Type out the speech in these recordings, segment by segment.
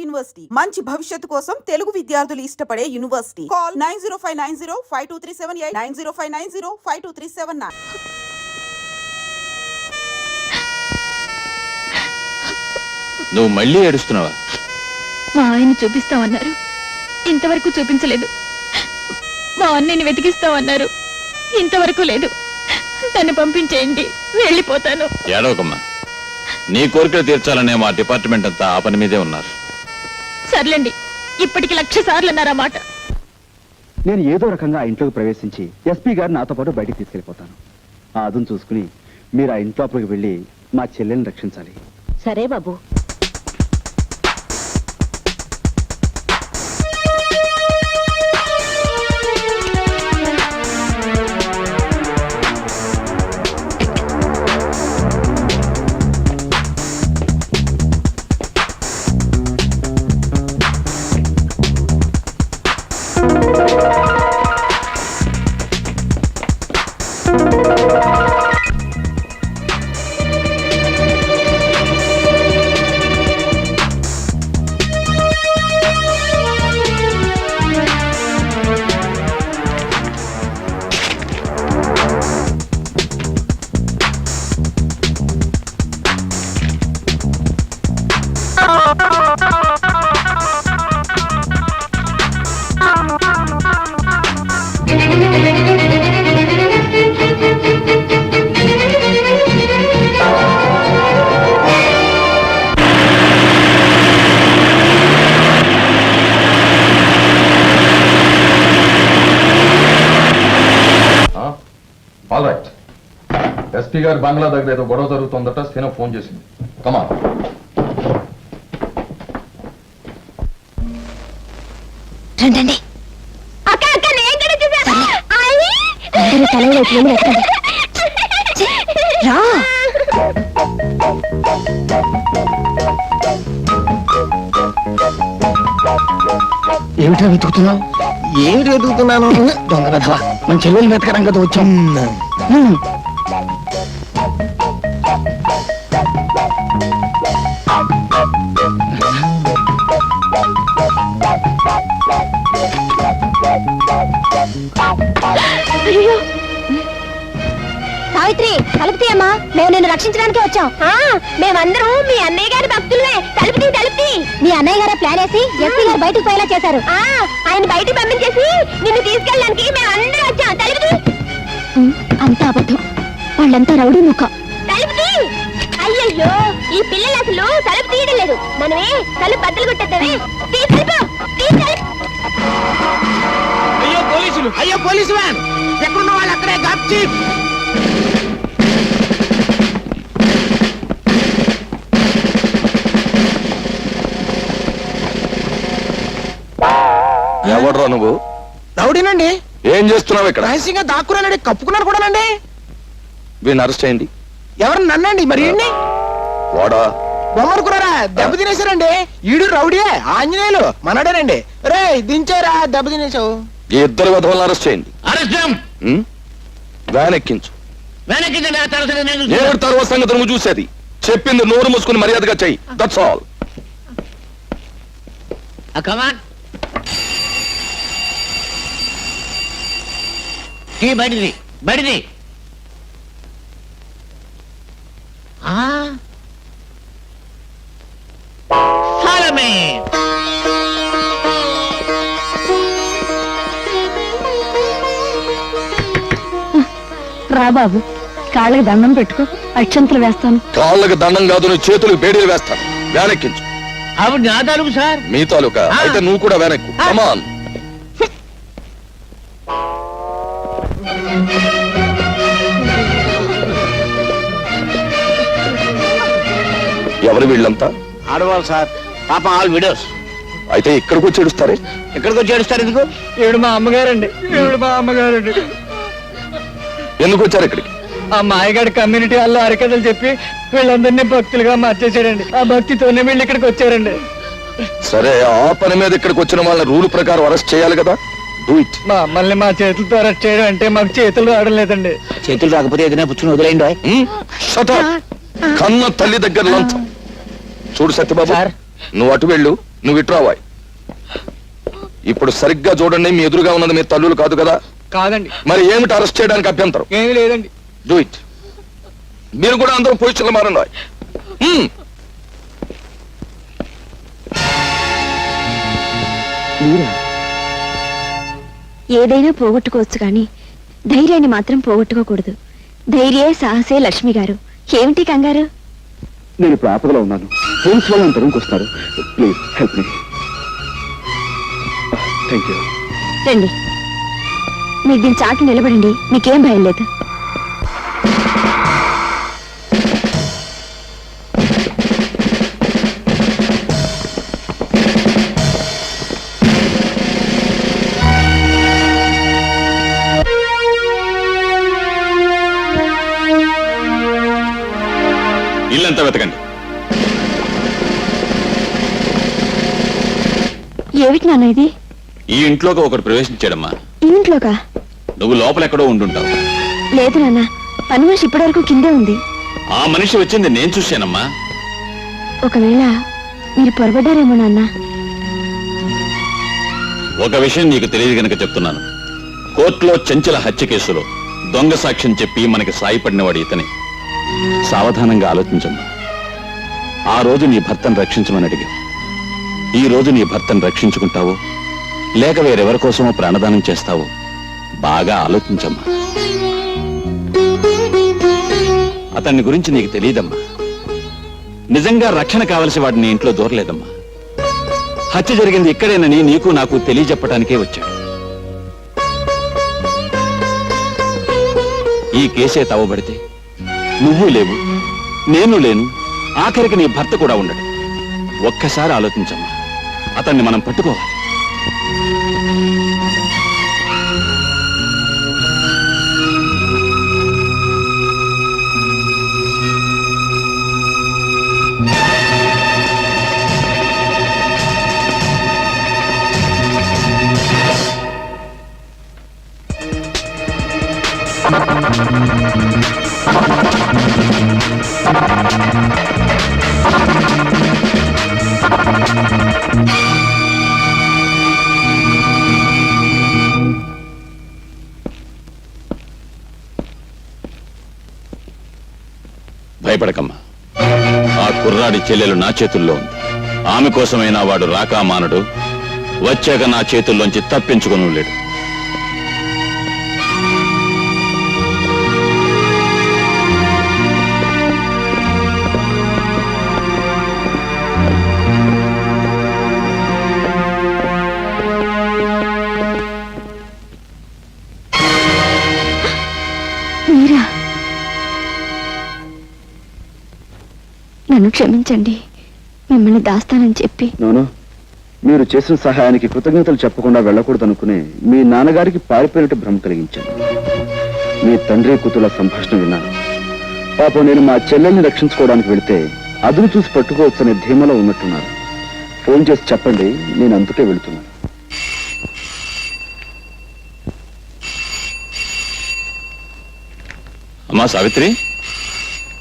University మంచి భవిష్యత్తు కోసం తెలుగు విద్యార్థులు ఇష్టపడే యూనివర్సిటీ. కాల్ 9059052378 9059052379. నువ్వు మళ్ళీ ఏడుస్తున్నావా? మా ఆయన చూపిస్తామన్నారు, ఇంతవరకు చూపించలేదు. మా అన్నయ్యని వెతికిస్తామన్నారు, ఇంతవరకు లేదు. తను పంపించేయండి, వెళ్ళిపోతాను. ఏడవకమ్మా, నీ కోరికలు తీర్చాలనే మా డిపార్ట్మెంట్ అంతా ఆ పని మీదే ఉన్నారు. సర్లేండి, ఇప్పటికి 1,00,000 సార్లు అన్నారు ఆ మాట. నేను ఏదో రకంగా ఆ ఇంట్లోకి ప్రవేశించి ఎస్పీ గారు నాతో పాటు బయటికి తీసుకెళ్ళిపోతాను. ఆ అదును చూసుకుని మీరు ఆ ఇంట్లోపలికి వెళ్ళి మా చెల్లెల్ని రక్షించాలి. సరే బాబు. ఎస్పీ గారి బంగ్లా దగ్గర ఏదో గొడవ జరుగుతుందట. సీన ఫోన్ చేసింది. కమా రండి. ఏమిటా వెతుకుతున్నావు? ఏమిటి వెతుకుతున్నాను? దొంగ వెధవా, మన చెల్లెలు వెతకడం కదా వచ్చాం. సావిత్రి, తలుపుతీ అమ్మా, మేము నిన్ను రక్షించడానికి వచ్చాం. మేమందరం మీ అన్నయ్య గారి భక్తులే. తలుపుతీ. మీ అన్నయ్య గారే ప్లాన్ వేసి ఎస్పీ గారు బయటకు పోయేలా చేశారు. ఆయన బయటకు పంపించేసి నిన్ను తీసుకెళ్ళడానికి మేము అందరం వచ్చాం. తలుపుతీ. అంతా అబద్ధం, వాళ్ళంతా రౌడీ ముఖం. తలుపుతీ. అయ్యయ్యో, ఈ పిల్లలు అసలు తలుపు తీయడం లేదు. మనమే తలుపు బద్దలు కొట్టేద్దామే. అయ్యో పోలీసు వ్యాన్, ఎక్కడున్న వాళ్ళు అక్కడే గాప్ చీఫ్. ఎవడ్రా నువ్వు? రౌడీనండి. ఏం చేస్తున్నావు ఇక్కడ? రహస్యంగా దాక్కున్నానండి, కప్పుకున్నాను కూడానండి. వీడిని అరెస్ట్ చేయండి. ఎవరు నన్నండి? మరి వాడా బొమ్మనుకున్నారా? దెబ్బ తినేశారండి. ఈడు రౌడీయే, ఆంజనేయులు మనడేనండి. రే దించారా, దెబ్బ తినేసావు. ఈ ఇద్దరు విధవలను అరెస్ట్ చేయండి. వ్యాన్ ఎక్కించు. ఏడు తర్వాత సంగతి నువ్వు చూసేది. చెప్పింది నోరు మూసుకుని మర్యాదగా చెయ్యి. That's all. బడిది రా బాబు, కాళ్ళకి దండం పెట్టుకో, అక్షంతలు వేస్తాను. కాళ్ళకి దండం కాదు, నువ్వు చేతులకు బేడీలు వేస్తాను. వ్యాన్ ఎక్కించు. అవి నా తాలూకు సార్. మీ తాలూకా అయితే నువ్వు కూడా వ్యాన్ ఎక్కు. కమాన్. ఎవరు వీళ్ళంతా? ఆడవాళ్ళు సార్, పాపం ఆల్ విడోస్. అయితే ఇక్కడికి వచ్చి ఏడుస్తారే? ఎక్కడికి వచ్చి ఏడుస్తారు? ఎందుకు? ఈవిడ మా అమ్మగారండి. ఎందుకు వచ్చారు ఇక్కడికి? ఆ మాయగాడి కమ్యూనిటీ వాళ్ళు అరికథలు చెప్పి వీళ్ళందరినీ భక్తులుగా మార్చేశాడండి. ఆ భక్తితోనే వీళ్ళు ఇక్కడికి వచ్చారండి. సరే, ఆ పని మీద ఇక్కడికి వచ్చిన వాళ్ళని రూల్ ప్రకారం అరెస్ట్ చేయాలి కదా. Do it. మా అమ్మల్ని మా చేతులతో అరెస్ట్ చేయడం అంటే మాకు చేతులు రావడం లేదండి. చేతులు రాకపోతే ఏదైనా పుచ్చుని వదిలేయండి. కన్న తల్లి దగ్గర లంచం. చూడు సత్యబాబు, నువ్వు అటు వెళ్ళు, నువ్వు ఇటు రావాయి. ఇప్పుడు సరిగ్గా చూడండి, మీ ఎదురుగా ఉన్నది మీ తల్లులు కాదు కదా? కాదండి. మరి ఏమిటి అరెస్ట్ చేయడానికి అభ్యంతరం? ఏమీ లేదండి. Do it. మీరు కూడా అందరూ పొజిషన్లో మారండి. మీరా? ఏదైనా పోగొట్టుకోవచ్చు కానీ ధైర్యాన్ని మాత్రం పోగొట్టుకోకూడదు. ధైర్యే సాహసే లక్ష్మి గారు. ఏమిటి కంగారు? నేను ఇప్పుడు ఆపదలో ఉన్నాను. పోలీస్ వాళ్ళు తరుణ్కి వస్తున్నారు. Please help me. Thank you. రండి, మీరు దీని చాటు నిలబడండి, మీకేం భయం లేదు. ఇల్లంతా వెతకండి. ఏమిటి నాన్న ఇది? ఈ ఇంట్లోకి ఒకడు ప్రవేశించాడమ్మా. ఈ ఇంట్లోకా? నువ్వు లోపల ఎక్కడో ఉండుంటావు. లేదు నాన్న, పని మనిషి ఇప్పటి వరకు కిందే ఉంది. ఆ మనిషి వచ్చింది నేను చూశానమ్మా. ఒకవేళ మీరు పొరబడ్డారేమో నాన్న. ఒక విషయం నీకు తెలియదు గనక చెప్తున్నాను. కోర్టులో చెంచల హత్య కేసులో దొంగ సాక్ష్యం చెప్పి మనకి సాయపడినవాడు ఇతనే. సావధానంగా ఆలోచించమ్మా. ఆ రోజు నీ భర్తను రక్షించమని అడిగావు. ఈ రోజు నీ భర్తను రక్షించుకుంటావో లేక వేరెవరి కోసమో ప్రాణదానం చేస్తావో బాగా ఆలోచించమ్మా. అతన్ని గురించి నీకు తెలియదమ్మా. నిజంగా రక్షణ కావలసి వాడిని నీ ఇంట్లో దూరలేదమ్మా. హత్య జరిగింది ఇక్కడేనని నీకు నాకు తెలియజెప్పడానికే వచ్చాడు. ఈ కేసే తవ్వబడితే నువ్వు లేవు, నేను లేను, ఆఖరికి నీ భర్త కూడా ఉండడు. ఒక్కసారి ఆలోచించమ్మా. అతన్ని మనం పట్టుకోవాలి. భయపడకమ్మా. ఆ కుర్రాడి చెల్లెలు నా చేతుల్లో ఉంది. ఆమె కోసమైనా వాడు రాకా మానడు. వచ్చాక నా చేతుల్లోంచి తప్పించుకుని లేడు. మీరా? నన్ను క్షమించండి, మిమ్మల్ని దాస్తానని చెప్పి. నోను, మీరు చేసిన సహాయానికి కృతజ్ఞతలు చెప్పకుండా వెళ్ళకూడదనుకునే మీ నాన్నగారికి పారిపోయినట్టు భ్రమ కలిగించాను. మీ తండ్రి కూతుల సంభాషణ విన్నాను. పాపం నేను మా చెల్లెల్ని రక్షించుకోవడానికి వెళితే అదును చూసి పట్టుకోవచ్చనే ధీమలో ఉన్నట్టున్నారు. ఫోన్ చేసి చెప్పండి, నేను అందుకే వెళుతున్నాను. అమ్మా సావిత్రి,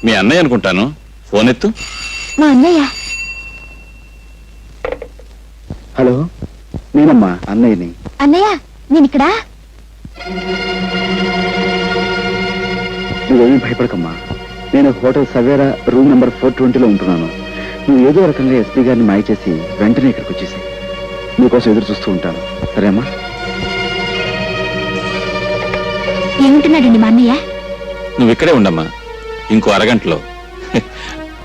మీ అన్నయ్య అనుకుంటాను. ఫోన్ ఎత్తు. మా అన్నయ్య. హలో, నేనమ్మా అన్నయ్యని. అన్నయ్య, నేను ఇక్కడ. నువ్వేమీ భయపడకమ్మా. నేను హోటల్ సవేరా రూమ్ నెంబర్ 420లో ఉంటున్నాను. నువ్వు ఏదో రకంగా ఎస్పీ గారిని మాయ చేసి వెంటనే ఇక్కడికి వచ్చేసి నీకోసం ఎదురు చూస్తూ ఉంటాను. సరేమ్మా? ఏముంటున్నాడండి మా అన్నయ్య? నువ్వు ఇక్కడే ఉండమ్మా. ఇంకో అరగంటలో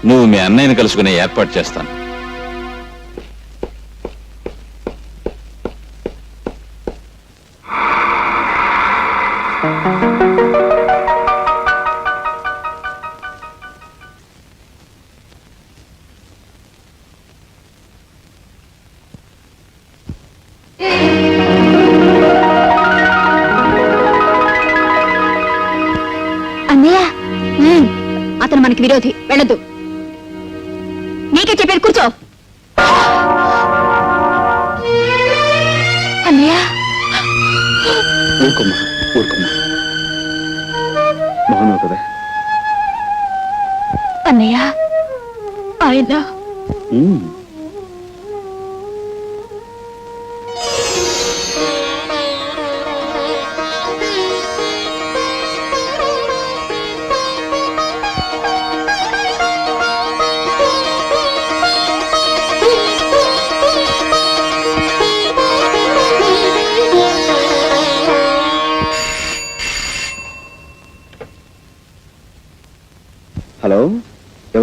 నువ్వు మీ అన్నయ్యని కలుసుకునే ఏర్పాటు చేస్తాను. అన్నయ్య, అతను మనకి విరోధి, వెళ్ళొద్దు. నీకే చెప్పారు, కూర్చో. అన్నయ్య, ఊరుకోమ్మా, ఊరుకోమ్మా. బాగున్నావు కదా? అన్నయ్య, ఆయన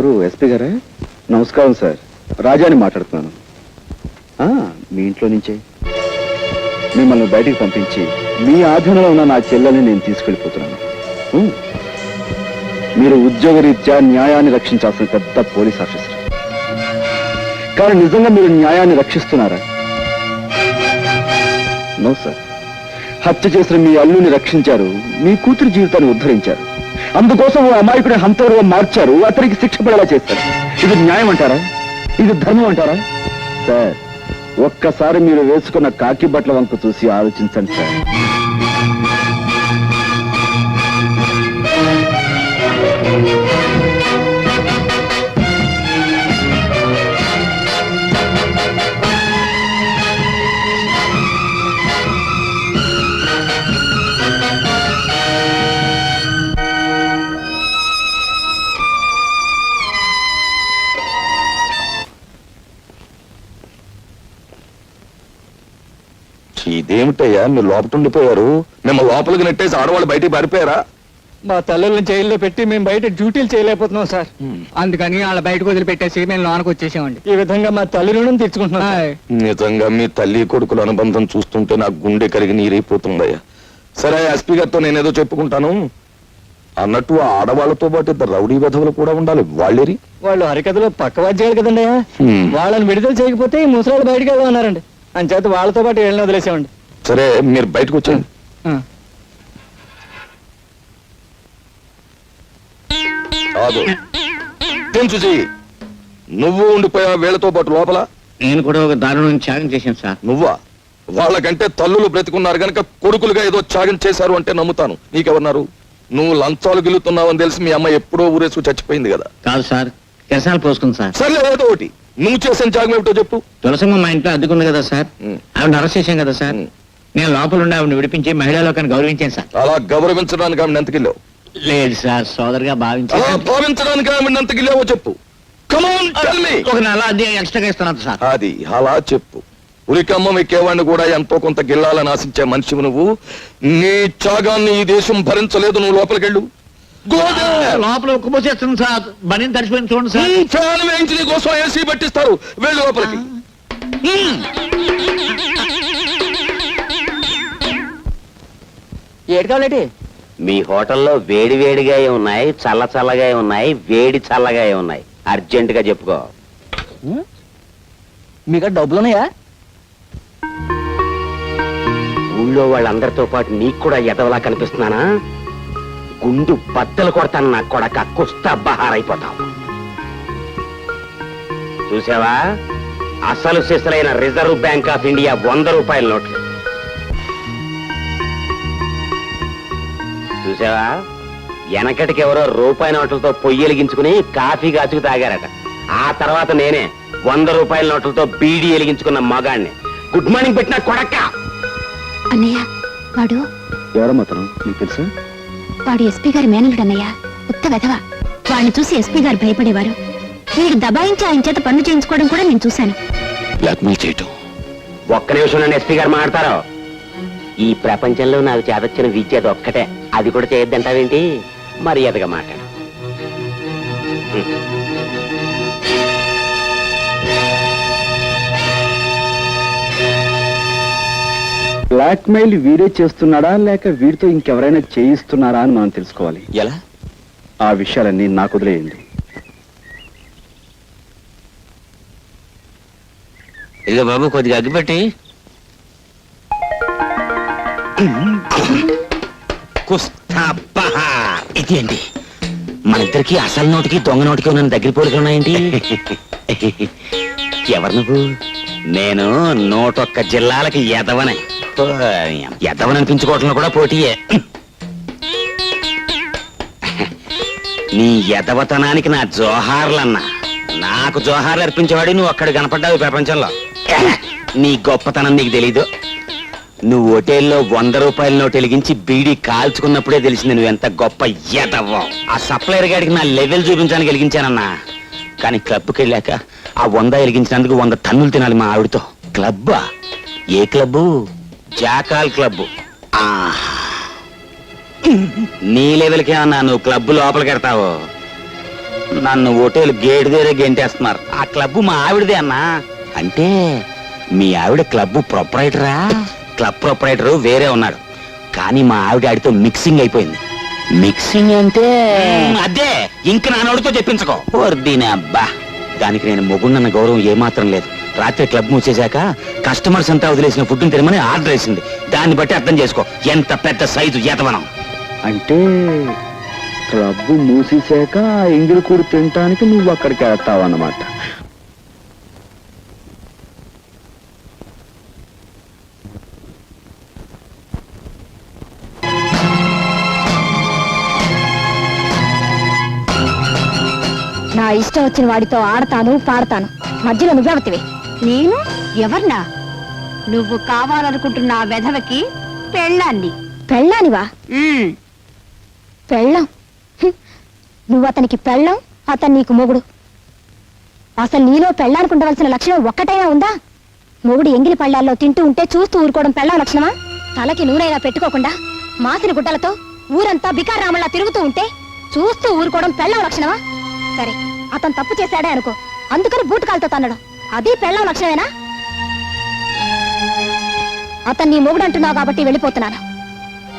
ఎవరు ఎస్పీ గారా? నమస్కారం సార్, రాజాని మాట్లాడుతున్నాను. మీ ఇంట్లో నుంచే మిమ్మల్ని బయటికి పంపించి మీ ఆధీనంలో ఉన్న నా చెల్లెల్ని నేను తీసుకెళ్ళిపోతున్నాను. మీరు ఉద్యోగరీత్యా న్యాయాన్ని రక్షించాల్సిన పెద్ద పోలీస్ ఆఫీసర్. కానీ నిజంగా మీరు న్యాయాన్ని రక్షిస్తున్నారా? No sir. హత్య చేసిన మీ అల్లుని రక్షించారు, మీ కూతురి జీవితాన్ని ఉద్ధరించారు. అందుకోసం ఓ అమాయకుడి హంతకుడుగా మార్చారు, అతనికి శిక్ష పడేలా చేస్తారు. ఇది న్యాయం అంటారా? ఇది ధర్మం అంటారా? సార్, ఒక్కసారి మీరు వేసుకున్న కాకి బట్టల వంక చూసి ఆలోచించండి సార్. ఇదేమిటయ్యా మీరు లోపల ఉండిపోయారు? మేము లోపలికి నెట్టేసి ఆడవాళ్ళు బయటికి పారిపోయారా? మా తల్లుల్ని జైల్లో పెట్టి మేము బయట డ్యూటీలు చేయలేకపోతున్నాం సార్. అందుకని వాళ్ళ బయటకు వదిలిపెట్టేసి మేము లోనకు వచ్చేసామండి. ఈ విధంగా మా తల్లి రుణం తీర్చుకుంటున్నాం. నిజంగా మీ తల్లి కొడుకుల అనుబంధం చూస్తుంటే నాకు గుండె కరిగి నీరైపోతుందయ్యా. సరే, ఎస్పీ గారితో నేనేదో చెప్పుకుంటాను. అన్నట్టు ఆ ఆడవాళ్లతో పాటు ఇద్దరు రౌడీ వెధవులు కూడా ఉండాలి. వాళ్ళేరి వాళ్ళు హరికథలో పక్కవాద్యాలు కదండి. వాళ్ళని విడుదల చేయకపోతే ఈ ముసలాళ్ళు బయటకు వెళ్దామన్నారండి. అంచేత వాళ్ళతో పాటు వెళ్ళిన వదిలేసామండి. సరే, మీరు బయటకు వచ్చేయండి. కాదు, చూసి నువ్వు ఉండిపోయా వీళ్ళతో పాటు లోపల? నేను కూడా ఒక దారుణం త్యాగం చేశాను సార్. నువ్వా? వాళ్ళకంటే తల్లులు బ్రతికున్నారు గనక కొడుకులుగా ఏదో త్యాగం చేశారు అంటే నమ్ముతాను. నీకెవరున్నారు? నువ్వు లంచాలు గిలుతున్నావని తెలిసి మీ అమ్మ ఎప్పుడో ఊరేసుకు చచ్చిపోయింది కదా. కాదు సార్, కిరసాలు పోసుకుంది సార్. సర్లే, ఏదో ఒకటి. నువ్వు చేసిన త్యాగం ఏమిటో చెప్పు. తులసమ్మ మా ఇంట్లో అద్దెకుంది కదా సార్, ఆవిడ అరెస్ట్ చేశాం కదా సార్. నేను లోపల ఉండి ఆవిడ విడిపించి మహిళా లోకాన్ని గౌరవించాను సార్. అలా గౌరవించడానికి ఆవిడ ఎంతకిల్లావు? లేదు సార్, సోదరుగా అలా భావించాను. భావించడానికి ఆవిడ ఎంతకిల్లావో చెప్పు. Come on, tell me. ఒక నెల అద్దె ఎక్స్ట్రాగా ఇస్తున్నాను సార్. అది అలా చెప్పు. ఉరికమ్మ ఎక్కేవాడిని కూడా ఎంతో కొంత గిల్లాలని ఆశించే మనిషివి నువ్వు. నీ త్యాగాన్ని ఈ దేశం భరించలేదు. నువ్వు లోపలికెళ్ళు. లోపల ఉక్కుపోసేస్తున్నాను సార్. బనీని తడిచిపోయింది చూడండి సార్. ఫ్యాన్ వేయించి నీ కోసం ఏసీ పట్టిస్తారు. వెళ్ళు లోపలికి. ఏడు కావాలండి? మీ హోటల్లో వేడి వేడిగా ఉన్నాయి, చల్ల చల్లగా ఉన్నాయి, వేడి చల్లగా ఉన్నాయి. అర్జెంట్ గా చెప్పుకో. మీకు డబ్బులున్నాయా? ఊళ్ళో వాళ్ళందరితో పాటు నీకు కూడా ఎదవలా కనిపిస్తున్నానా? గుండు బద్దలు కొడతాను నా కొడక. కుస్తా బహారైపోతావు. చూసావా? అసలు సిసలైన రిజర్వ్ బ్యాంక్ ఆఫ్ ఇండియా 100 రూపాయల నోట్లు. చూసావా? వెనకటికి ఎవరో రూపాయి నోట్లతో పొయ్యి వెలిగించుకుని కాఫీ కాచుకు తాగారట. ఆ తర్వాత నేనే 100 రూపాయల నోట్లతో బీడీ వెలిగించుకున్న మగాణ్ణి. గుడ్ మార్నింగ్ పెట్టిన కొడక్క. అన్నయ్య, వాడు ఎవరమ్మా అతను? నీకు తెలుసా? వాడు ఎస్పీ గారి మేనలుడు అన్నయ్య. ఉత్త వెధవ. వాడిని చూసి ఎస్పీ గారు భయపడేవారు. వీడు దబాయించి ఆయన చేత పనులు చేయించుకోవడం కూడా నేను చూశాను. బ్లాక్మెయిల్ చేయటం. ఒక్క నిమిషం నన్ను ఎస్పీ గారు మాట్లాడతారు. ఈ ప్రపంచంలో నాకు చేతొచ్చిన విద్య ఒక్కటే. అది కూడా చేయొద్దంటావేంటి? మర్యాదగా మాట్లాడు. బ్లాక్మెయిల్ వీడే చేస్తున్నాడా లేక వీడితో ఇంకెవరైనా చేయిస్తున్నారా అని మనం తెలుసుకోవాలి. ఎలా? ఆ విషయాలన్నీ నాకు వదిలేయండి. ఇదిగో బాబు, కొద్దిగా అగ్గిపెట్టి. ఇది ఏంటి? మన ఇద్దరికి అసలు నోటికి దొంగ నోటికి ఉన్న దగ్గర పోలికలు ఉన్నాయేంటి? ఎవరు నువ్వు? నేను 101 జిల్లాలకి ఎదవనే. ఎదవననిపించుకోవటంలో కూడా పోటీయే. నీ ఎదవతనానికి నా జోహార్లన్నా. నాకు జోహార్లు అర్పించేవాడు నువ్వు అక్కడ కనపడ్డావు ఈ ప్రపంచంలో. నీ గొప్పతనం నీకు తెలీదు. నువ్వు హోటల్లో 100 రూపాయల నోటు వెలిగించి బీడీ కాల్చుకున్నప్పుడే తెలిసింది నువ్వెంత గొప్ప ఎదవ్వో. ఆ సప్లైర్ గాడికి నా లెవెల్ చూపించడానికి వెలిగించానన్నా. కానీ క్లబ్కి వెళ్ళాక ఆ 100 వెలిగించినందుకు 100 తన్నులు తినాలి మా ఆవిడతో. క్లబ్బా? ఏ క్లబ్బు? Jackal club. నీ లెవెల్కే అన్నా నువ్వు క్లబ్బు లోపలికి వెడతావు. నన్ను హోటల్ గేట్ దగ్గర గెంటేస్తున్నారు. ఆ క్లబ్ మా ఆవిడదే అన్నా. అంటే మీ ఆవిడ క్లబ్ ప్రొపరైటరా? క్లబ్ ప్రొపరైటర్ వేరే ఉన్నాడు, కానీ మా ఆవిడ ఆడితో మిక్సింగ్ అయిపోయింది. మిక్సింగ్ అంటే అదే, ఇంక నానోడితో చెప్పించుకో. దీని అబ్బా, దానికి నేను మొగున్నన్న గౌరవం ఏమాత్రం లేదు. రాత్రి క్లబ్ మూసేశాక కస్టమర్స్ అంతా వదిలేసిన ఫుడ్ తినమని ఆర్డర్ వేసింది. దాన్ని బట్టి అర్థం చేసుకో ఎంత పెద్ద సైజు ఎతవనం. అంటే క్లబ్ మూసేశాక ఎంగిలి కూడు తినటానికి నువ్వు అక్కడికి వెళ్తావన్నమాట. నా ఇష్టం వచ్చిన వాడితో ఆడతాను పాడతాను, మధ్యలో నువ్వెవతివి? నేను ఎవర్నా? నువ్వు కావాలనుకుంటున్న ఆ వెధవకి పెళ్ళాన్ని. పెళ్ళానివా? పెళ్ళం? నువ్వు అతనికి పెళ్ళం, అతను నీకు మొగుడు. అసలు నీలో పెళ్ళానుకుండవలసిన లక్షణం ఒక్కటైనా ఉందా? మొగుడు ఎంగిలి పళ్ళాల్లో తింటూ ఉంటే చూస్తూ ఊరుకోవడం పెళ్ళం లక్షణమా? తలకి నూనెలా పెట్టుకోకుండా మాసిన గుడ్డలతో ఊరంతా బికారామల్లా తిరుగుతూ ఉంటే చూస్తూ ఊరుకోవడం పెళ్ళం లక్షణమా? సరే, అతను తప్పు చేశాడే అనుకో, అందుకని బూటకాలతో తన్నడం అది పెళ్ళం లక్షణమేనా? అతన్ని మొగుడు అంటున్నావు కాబట్టి వెళ్ళిపోతున్నాను.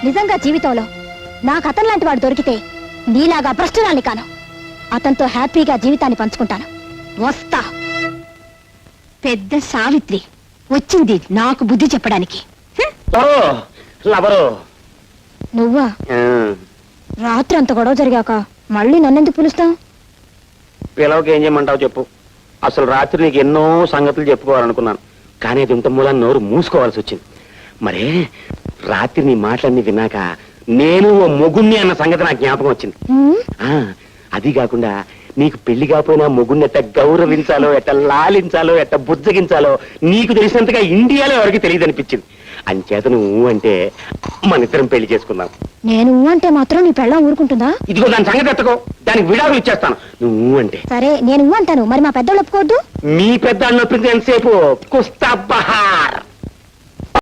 నిజంగా జీవితంలో నాకు అతను లాంటి వాడు దొరికితే నీలాగా భ్రష్టురాల్ని కాను. అతనితో హ్యాపీగా జీవితాన్ని పంచుకుంటాను. వస్తా. పెద్ద సావిత్రి వచ్చింది నాకు బుద్ధి చెప్పడానికి. నువ్వా? రాత్రి అంత గొడవ జరిగాక మళ్ళీ నన్నెందుకు పిలుస్తావు? పిలవకి ఏం చేయమంటావు చెప్పు. అసలు రాత్రి నీకు ఎన్నో సంగతులు చెప్పుకోవాలనుకున్నాను, కానీ అది ఇంత మూలాన్ని నోరు మూసుకోవాల్సి వచ్చింది. మరే రాత్రి నీ మాటలన్నీ విన్నాక నేను ఓ మొగుణ్ణి అన్న సంగతి నాకు జ్ఞాపకం వచ్చింది. అది కాకుండా నీకు పెళ్లి కాకపోయినా మొగుణ్ణి ఎట్ట గౌరవించాలో, ఎట్ట లాలించాలో, ఎట్ట బుజ్జగించాలో నీకు తెలిసినంతగా ఇండియాలో ఎవరికి తెలియదు అనిపించింది. అంచేత నువ్వు అంటే మన ఇద్దరం పెళ్లి చేసుకుందాం. నేను అంటే మాత్రం నీ పెళ్ళం ఊరుకుంటుందా? ఇదిగో దాని సంగతి ఎత్తకో, దానికి విడాకులు ఇచ్చేస్తాను నువ్వు అంటే. సరే, నేను అంటాను, మరి మా పెద్దోళ్ళు ఒప్పుకోవద్దు. మీ పెద్ద నొప్పింది ఎంతసేపు కుస్తా బహార్.